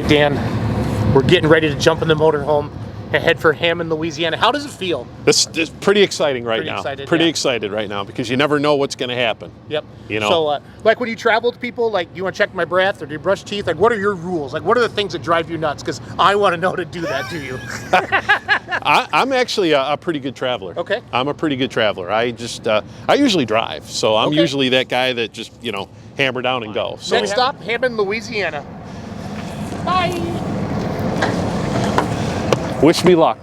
right, Dan, we're getting ready to jump in the motorhome and head for Hammond, Louisiana. How does it feel? It's pretty exciting right now. Pretty yeah. excited right now because you never know what's going to happen. Yep. You know. So, like when you travel with people, like, you want to check my breath or do you brush teeth? Like, what are your rules? Like, what are the things that drive you nuts? Because I want to know to do that to you. I'm actually a pretty good traveler. Okay. I'm a pretty good traveler. I usually drive, so I'm usually that guy that just hammer down and go. So. Next stop, Hammond, Louisiana. Bye. Wish me luck.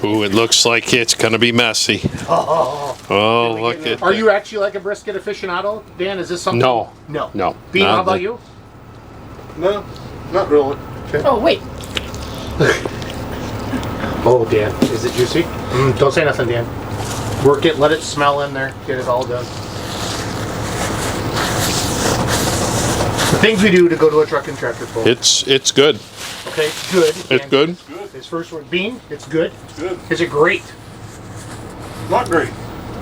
Ooh, it looks like it's going to be messy. Oh, look at. Are you actually like a brisket aficionado, Dan? Is this something? No. Bean, how about you? No, not really. Okay. Oh, wait. Oh, Dan, is it juicy? Don't say nothing, Dan. Work it, let it smell in there, get it all done. The things we do to go to a truck and tractor pull. It's good. Okay, good. It's good. His first word, Bean. It's good. Good. Is it great? Not great.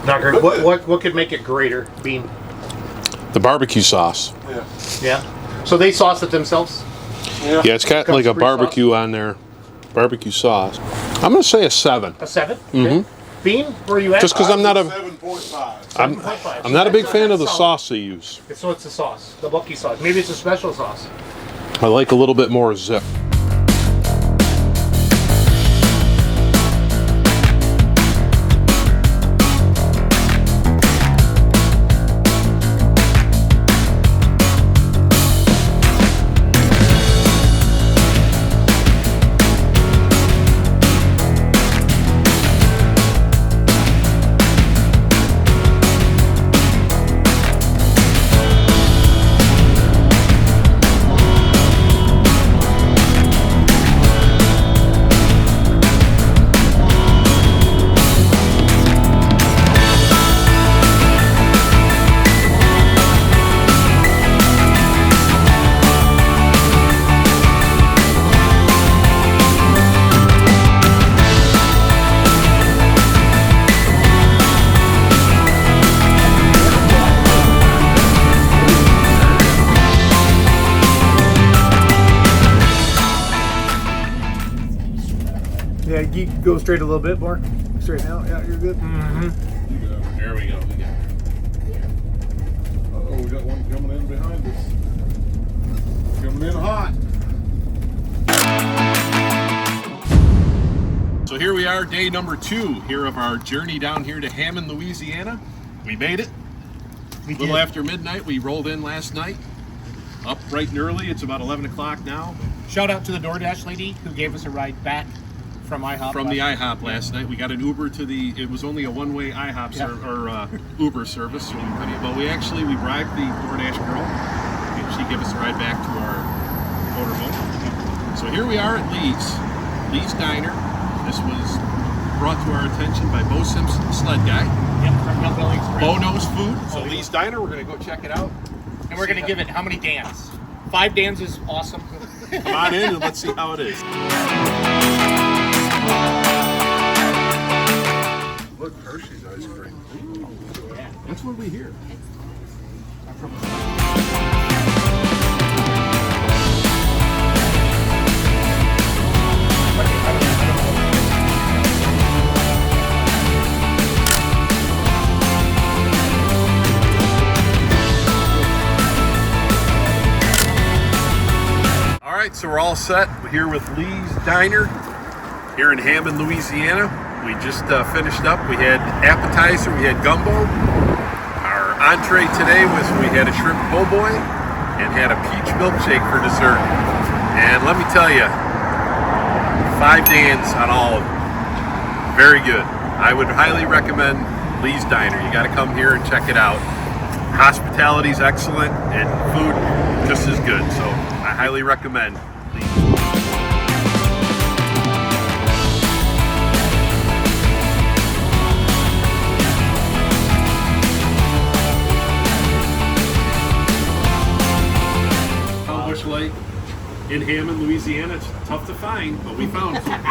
Not great. What could make it greater, Bean? The barbecue sauce. Yeah. Yeah. So they sauce it themselves. Yeah. Yeah, it's got like a barbecue on there. Barbecue sauce. I'm going to say a 7. A 7. Okay. Bean, where are you at? Just because I'm not a 7.5. I'm not a big fan of the sauce they use. So it's the sauce, the Bucky sauce. Maybe it's a special sauce. I like a little bit more zip. Yeah, you go straight a little bit more. Straight now. Yeah, you're good. Mm-hmm. There we go. Uh-oh, we got one coming in behind us. Coming in hot. So here we are, day number 2 here of our journey down here to Hammond, Louisiana. We made it. A little after midnight. We rolled in last night. Up bright and early. It's about 11 o'clock now. Shout out to the DoorDash lady who gave us a ride back from IHOP. From the IHOP last night. We got an Uber to the, it was only a one-way IHOP Uber service. But we bribed the DoorDash girl and she gave us a ride back to our motorhome. So here we are at Lee's Diner. This was brought to our attention by Bo Simpson, the sled guy. Yep, from Hillbilly Express. Bo knows food. So Lee's Diner, we're going to go check it out. And we're going to give it how many Dans? 5 Dans is awesome. Come on in and let's see how it is. Look, Hershey's ice cream. Yeah. That's what we hear. All right, so we're all set. We're here with Lee's Diner here in Hammond, Louisiana. We just finished up. We had appetizer, we had gumbo. Our entree today was we had a shrimp po' boy and had a peach milkshake for dessert. And let me tell you, 5 Dans on all of them. Very good. I would highly recommend Lee's Diner. You got to come here and check it out. Hospitality's excellent and food just as good. So I highly recommend Lee's. Bush Lake in Hammond, Louisiana. It's tough to find, but we found some.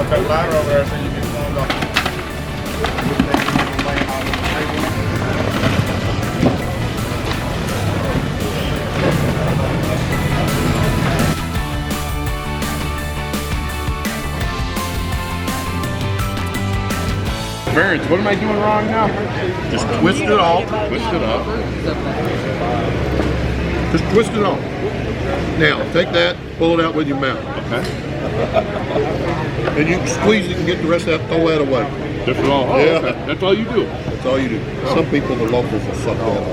That ladder over there so you can stand up. Barrett, what am I doing wrong now? Just twist it off. Twist it up. Just twist it off. Now, take that, pull it out with your mouth. Okay. And you can squeeze it and get the rest of that, throw that away. That's all. Oh, Yeah. okay. That's all you do. That's all you do. Some people, the locals, will suck that out.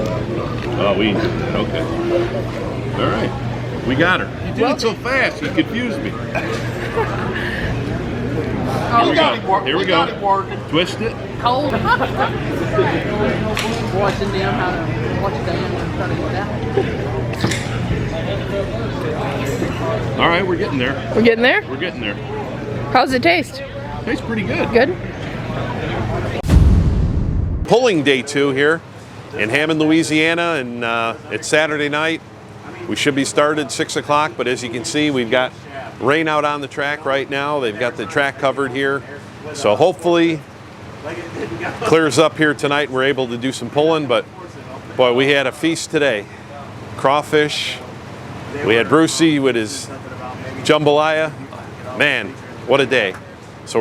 Oh, we okay. All right. We got her. You did it so fast, you confused me. We got it working. Here we got go. it working. Twist it. Cold. Watching them how to watch them try to get out. All right, we're getting there. We're getting there? We're getting there. How's it taste? Tastes pretty good. Good? Pulling day 2 here in Hammond, Louisiana, and it's Saturday night. We should be started 6 o'clock, but as you can see, we've got rain out on the track right now. They've got the track covered here. So hopefully clears up here tonight and we're able to do some pulling, but boy, we had a feast today. Crawfish. We had Brucey with his jambalaya. Man, what a day. So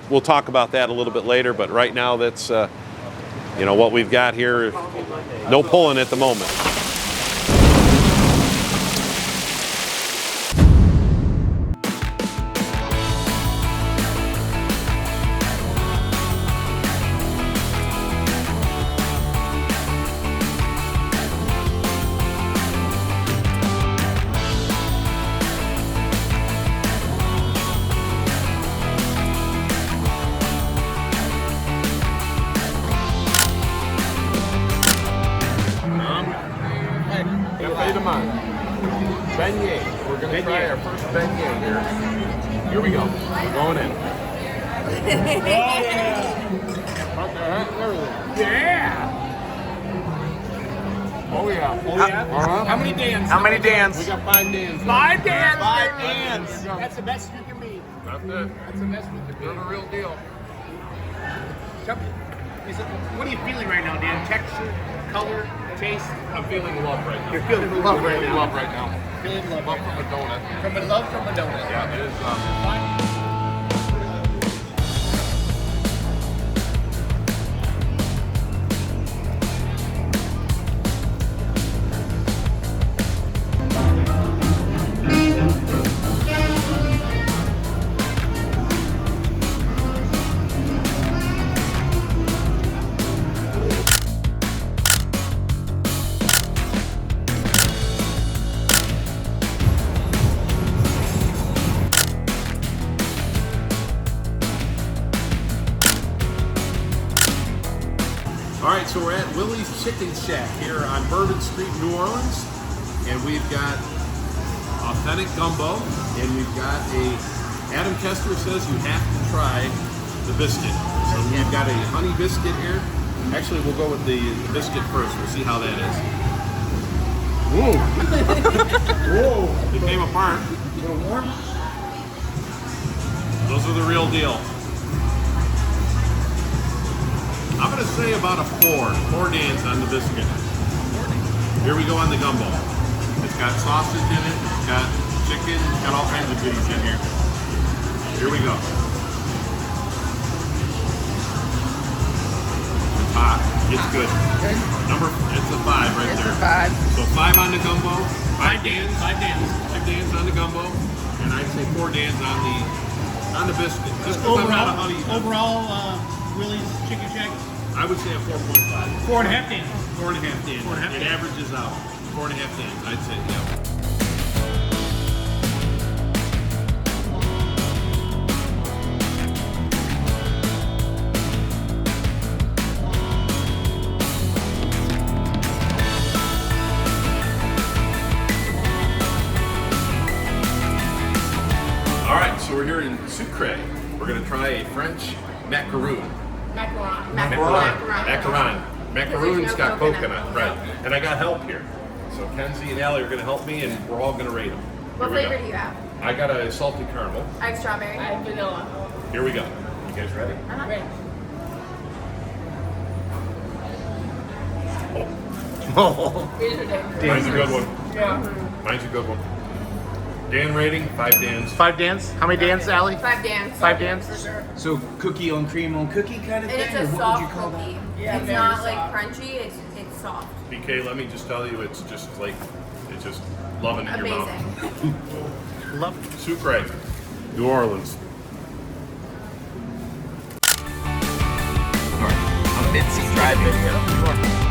we'll talk about that a little bit later, but right now that's you know what we've got here. No pulling at the moment. Beignet. We're going to try our first beignet here. Here we go. We're going in. Yeah! Oh yeah. Oh yeah. How many Dans? How many Dans? We got 5 Dans. 5 Dans. 5 Dans. That's the best you can be. That's it. That's the best we can be. They're the real deal. What are you feeling right now, Dan? Texture, color, taste? I'm feeling love right now. You're feeling love right now. Love right now. Feeling love Love right from a donut. now. From a love from a donut. Yeah, it is. All right, so we're at Willie's Chicken Shack here on Bourbon Street, New Orleans, and we've got authentic gumbo, and we've got Adam Kester says you have to try the biscuit. So we've got a honey biscuit here. Actually, we'll go with the biscuit first. We'll see how that is. Whoa! Whoa! It came apart. little warm. Those are the real deal. I'm gonna say about a 4 Dan's on the biscuit. Here we go on the gumbo. It's got sausage in it, it's got chicken, it's got all kinds of goodies in here. Here we go. It's hot, it's good. It's a 5 right It's there. a 5. So 5 on the gumbo, 5 Dan's, 5 Dan's. 5 Dan's on the gumbo, and I'd say 4 Dan's on the biscuit. Just because I'm not a honey. Overall, Willie's Chicken Shack, I would say a 4.5. 4.5 Dan's. 4.5 Dan's. 4.5 It Dan's. averages out. 4.5 Dan's, I'd say, yeah. All right, so we're here in Sucre. We're gonna try a French macaroon. Macaron. Macaroon's no got coconut. coconut, right? And I got help here. So Kenzie and Allie are gonna help me, and we're all gonna rate them. What flavor do you have? I got a salty caramel. I have strawberry. I have vanilla. Here we go. You guys ready? Mine's a good one. Yeah. Mine's a good one. Dan rating, 5 Dan's. 5 Dan's? How many Dan's, Allie? 5 Dan's. 5 Dan's? For sure. So cookie on cream on cookie kind of And thing? it's or a what would soft you call that? cookie. It's not like crunchy, it's soft. BK, let me just tell you, it's just like, it's just loving in your mouth. Amazing. Love. Sucre, New Orleans. I'm Bitsy driving.